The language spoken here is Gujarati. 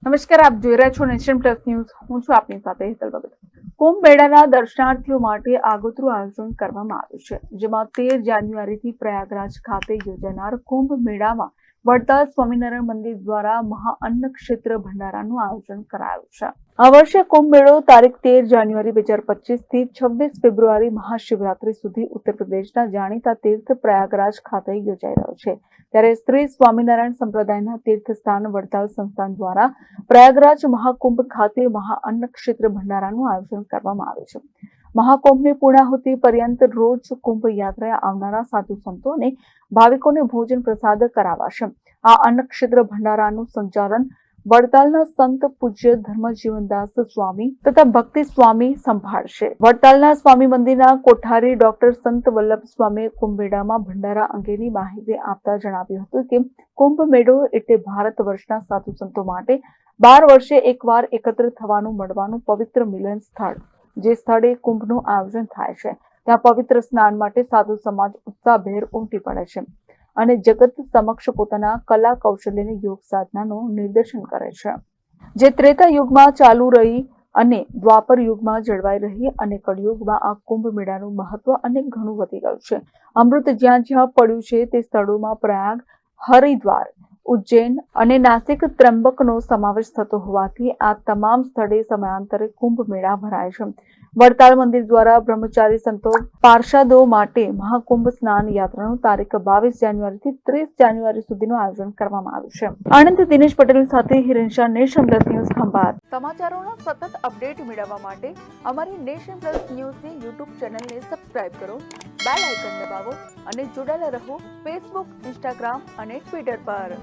નમસ્કાર, આપ જોઈ રહ્યા છો નેશન પ્લસ ન્યૂઝ. હું છું આપની સાથે હેતલ ભગત. કુંભ મેળાના દર્શનાર્થીઓ માટે આગોતરું આયોજન કરવામાં આવ્યું છે, જેમાં 13 જાન્યુઆરીથી પ્રયાગરાજ ખાતે યોજાનાર કુંભ મેળામાં વડતાલ સ્વામિનારાયણ મંદિર દ્વારા મહાઅન્ન ક્ષેત્ર ભંડારાનું આયોજન કરાયું છે. આ વર્ષે કુંભ મેળો તારીખ 13 જાન્યુઆરી 2025 થી 26 ફેબ્રુઆરી મહાશિવરાત્રી સુધી ઉત્તર પ્રદેશના જાણીતા તીર્થ પ્રયાગરાજ ખાતે યોજાઈ રહ્યો છે. ત્યારે શ્રી સ્વામિનારાયણ સંપ્રદાયના તીર્થસ્થાન વડતાલ સંસ્થાન દ્વારા પ્રયાગરાજ મહાકુંભ ખાતે મહાઅન્ન ક્ષેત્ર ભંડારાનું આયોજન કરવામાં આવ્યું છે. મહાકુંભની પૂર્ણાહુતિ પર્યંત રોજ કુંભ યાત્રાએ આવનારા સાધુ સંતો અને ભાવિકોને ભોજન પ્રસાદ કરાવાશે. આ અન્ન ક્ષેત્ર ભંડારાનું સંચાલન વડતાલના સંત પૂજ્ય ધર્મજીવનદાસ સ્વામી તથા ભક્તિ સ્વામી સંભાળશે. વડતાલના સ્વામી મંદિરના કોઠારી ડોક્ટર સંત વલ્લભ સ્વામીએ કુંભ મેળામાં ભંડારા અંગેની માહિતી આપતા જણાવ્યું હતું કે કુંભ મેળો એટલે ભારત વર્ષના સાધુ સંતો માટે 12 વર્ષે એકવાર એકત્ર થવાનું મળવાનું પવિત્ર મિલન સ્થળ. જે સ્થળે કુંભનું આયોજન થાય છે ત્યાં પવિત્ર સ્નાન માટે સાધુ સમાજ ઉત્સાહભેર ઉમટી પડે છે અને જગત સમક્ષ પોતાના કલા કૌશલ્યની યોગ સાધનાનું નિદર્શન કરે છે, જે ત્રેતા યુગમાં ચાલુ રહી અને દ્વાપર યુગમાં જળવાઈ રહી અને કળયુગમાં આ કુંભ મેળાનું મહત્વ અને ઘણું વધી ગયું છે. અમૃત જ્યાં જ્યાં પડ્યું છે તે સ્થળોમાં પ્રયાગ, હરિદ્વાર, ઉજ્જૈન અને નાસિક ત્રંબકનો સમાવેશ થતો હોવાથી આ તમામ સ્થળે સમયાંતરે કુંભ મેળા ભરાય છે. વડતાલ મંદિર દ્વારા બ્રહ્મચારી સંતો પાર્ષદો માટે મહાકુંભ સ્નાન યાત્રાનું તારીખ 22 જાન્યુઆરીથી 30 જાન્યુઆરી સુધીનું આયોજન કરવામાં આવ્યું છે. આણંદ દિનેશ પટેલ સાથે Hiren Shah, Nation Plus News, Khambhat. સમાચારોના સતત અપડેટ મેળવવા માટે અમારી નેશન પ્લસ ન્યૂઝની યુટ્યુબ ચેનલને સબસ્ક્રાઇબ કરો, બેલ આઇકન દબાવો અને જોડાયેલા રહો ફેસબુક, ઇન્સ્ટાગ્રામ અને ટ્વિટર પર.